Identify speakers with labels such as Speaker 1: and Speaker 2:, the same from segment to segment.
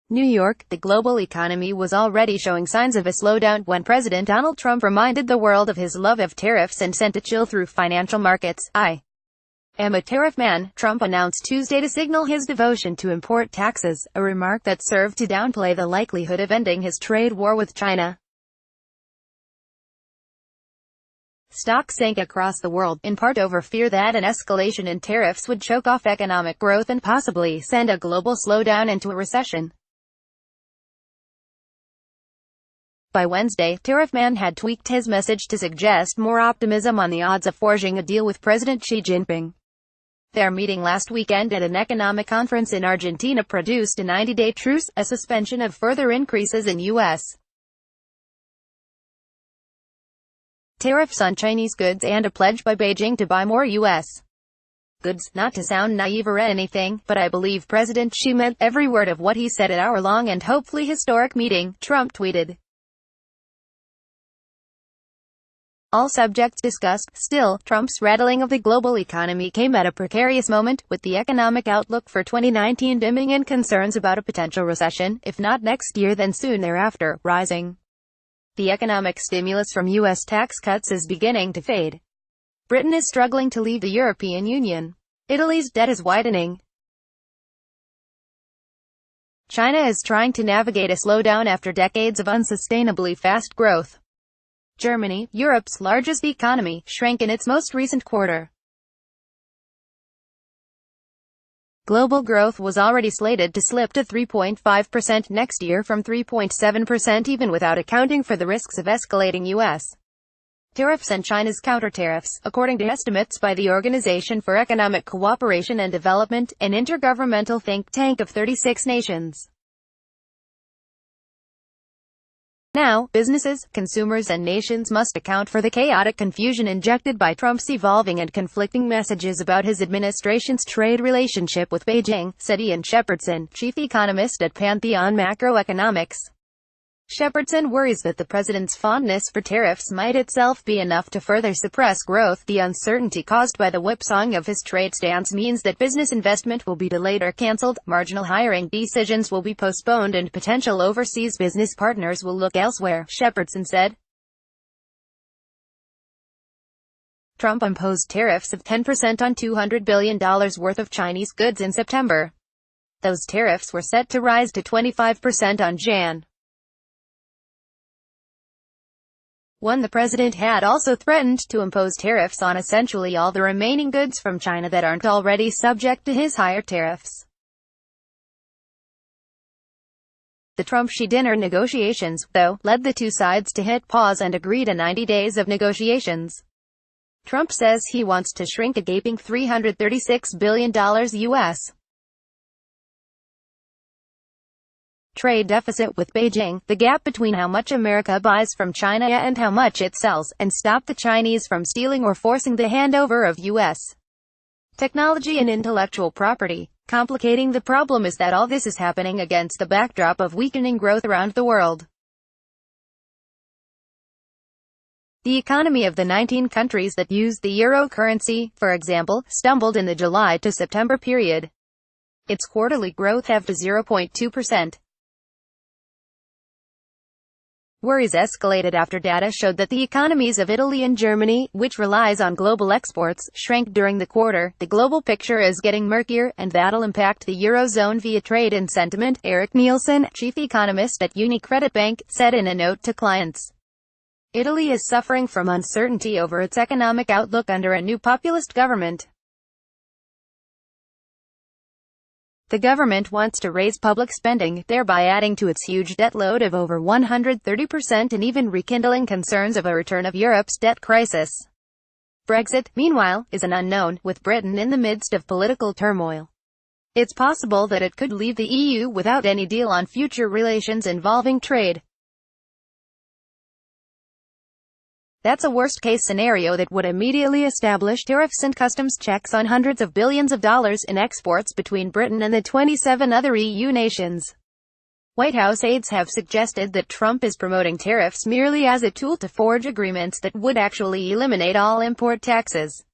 Speaker 1: New York, the global economy was already showing signs of a slowdown when President Donald Trump reminded the world of his love of tariffs and sent a chill through financial markets. "I am a tariff man," Trump announced Tuesday to signal his devotion to import taxes, a remark that served to downplay the likelihood of ending his trade war with China. Stocks sank across the world, in part over fear that an escalation in tariffs would choke off economic growth and possibly send a global slowdown into a recession. By Wednesday, Tariff Man had tweaked his message to suggest more optimism on the odds of forging a deal with President Xi Jinping. Their meeting last weekend at an economic conference in Argentina produced a 90-day truce, a suspension of further increases in U.S. tariffs on Chinese goods and a pledge by Beijing to buy more U.S. goods. "Not to sound naive or anything, but I believe President Xi meant every word of what he said at our long and hopefully historic meeting," Trump tweeted. All subjects discussed. Still, Trump's rattling of the global economy came at a precarious moment, with the economic outlook for 2019 dimming and concerns about a potential recession, if not next year then soon thereafter, rising. The economic stimulus from U.S. tax cuts is beginning to fade. Britain is struggling to leave the European Union. Italy's debt is widening. China is trying to navigate a slowdown after decades of unsustainably fast growth. Germany, Europe's largest economy, shrank in its most recent quarter. Global growth was already slated to slip to 3.5% next year from 3.7% even without accounting for the risks of escalating U.S. tariffs and China's counter-tariffs, according to estimates by the Organization for Economic Cooperation and Development, an intergovernmental think tank of 36 nations. Now, businesses, consumers and nations must account for the chaotic confusion injected by Trump's evolving and conflicting messages about his administration's trade relationship with Beijing, said Ian Shepherdson, chief economist at Pantheon Macroeconomics. Shepherdson worries that the president's fondness for tariffs might itself be enough to further suppress growth. The uncertainty caused by the whipsawing of his trade stance means that business investment will be delayed or cancelled, marginal hiring decisions will be postponed and potential overseas business partners will look elsewhere, Shepherdson said. Trump imposed tariffs of 10% on $200 billion worth of Chinese goods in September. Those tariffs were set to rise to 25% on Jan. 1. The president had also threatened to impose tariffs on essentially all the remaining goods from China that aren't already subject to his higher tariffs. The Trump-Xi dinner negotiations, though, led the two sides to hit pause and agree to 90 days of negotiations. Trump says he wants to shrink a gaping $336 billion U.S. trade deficit with Beijing, the gap between how much America buys from China and how much it sells, and stop the Chinese from stealing or forcing the handover of U.S. technology and intellectual property. Complicating the problem is that all this is happening against the backdrop of weakening growth around the world. The economy of the 19 countries that use the euro currency, for example, stumbled in the July to September period. Its quarterly growth halved to 0.2%. Worries escalated after data showed that the economies of Italy and Germany, which relies on global exports, shrank during the quarter. The global picture is getting murkier, and that'll impact the Eurozone via trade and sentiment, Eric Nielsen, chief economist at UniCredit Bank, said in a note to clients. Italy is suffering from uncertainty over its economic outlook under a new populist government. The government wants to raise public spending, thereby adding to its huge debt load of over 130% and even rekindling concerns of a return of Europe's debt crisis. Brexit, meanwhile, is an unknown, with Britain in the midst of political turmoil. It's possible that it could leave the EU without any deal on future relations involving trade. That's a worst-case scenario that would immediately establish tariffs and customs checks on hundreds of billions of dollars in exports between Britain and the 27 other EU nations. White House aides have suggested that Trump is promoting tariffs merely as a tool to forge agreements that would actually eliminate all import taxes.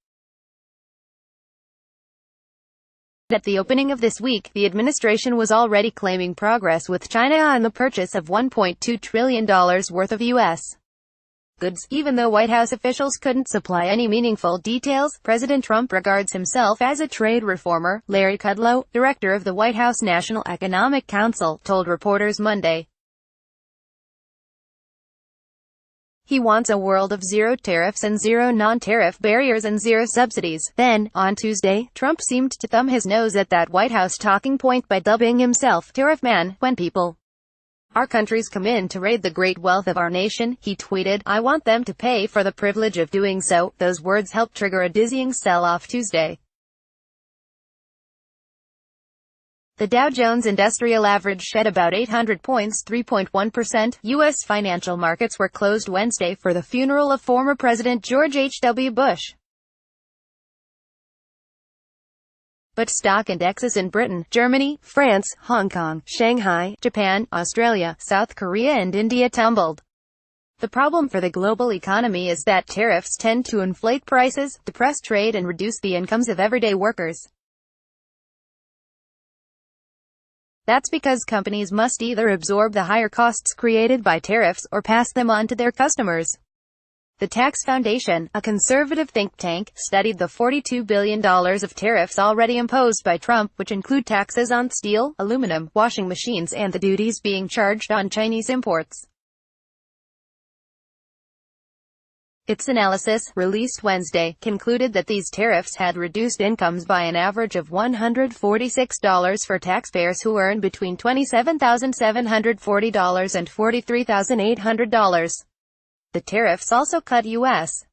Speaker 1: At the opening of this week, the administration was already claiming progress with China on the purchase of $1.2 trillion worth of U.S. goods. Even though White House officials couldn't supply any meaningful details, President Trump regards himself as a trade reformer. Larry Kudlow, director of the White House National Economic Council, told reporters Monday he wants a world of zero tariffs and zero non-tariff barriers and zero subsidies. Then, on Tuesday, Trump seemed to thumb his nose at that White House talking point by dubbing himself Tariff Man. When people our countries come in to raid the great wealth of our nation, he tweeted, I want them to pay for the privilege of doing so. Those words helped trigger a dizzying sell-off Tuesday. The Dow Jones Industrial Average shed about 800 points, 3.1%. U.S. financial markets were closed Wednesday for the funeral of former President George H.W. Bush. But stock indexes in Britain, Germany, France, Hong Kong, Shanghai, Japan, Australia, South Korea and India tumbled. The problem for the global economy is that tariffs tend to inflate prices, depress trade and reduce the incomes of everyday workers. That's because companies must either absorb the higher costs created by tariffs, or pass them on to their customers. The Tax Foundation, a conservative think tank, studied the $42 billion of tariffs already imposed by Trump, which include taxes on steel, aluminum, washing machines and the duties being charged on Chinese imports. Its analysis, released Wednesday, concluded that these tariffs had reduced incomes by an average of $146 for taxpayers who earn between $27,740 and $43,800. The tariffs also cut U.S.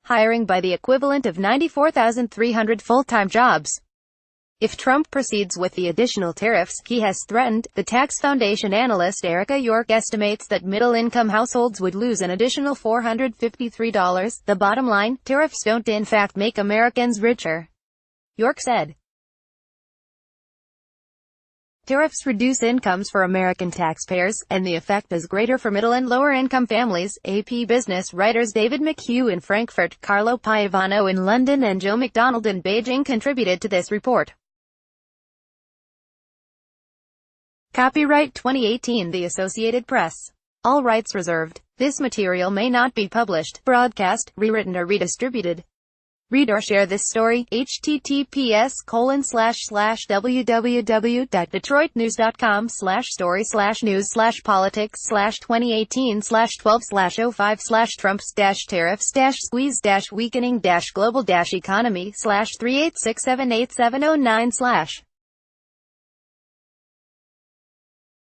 Speaker 1: hiring by the equivalent of 94,300 full-time jobs. If Trump proceeds with the additional tariffs he has threatened, the Tax Foundation analyst Erica York estimates that middle-income households would lose an additional $453. The bottom line, tariffs don't in fact make Americans richer, York said. Tariffs reduce incomes for American taxpayers, and the effect is greater for middle and lower-income families. AP Business writers David McHugh in Frankfurt, Carlo Paivano in London and Joe McDonald in Beijing contributed to this report. Copyright 2018 The Associated Press. All rights reserved. This material may not be published, broadcast, rewritten or redistributed. Read or share this story. https://www.detroitnews.com/story/news/politics/2018/Trumps-tariffs-squeeze-weakening-global-economy/386787009/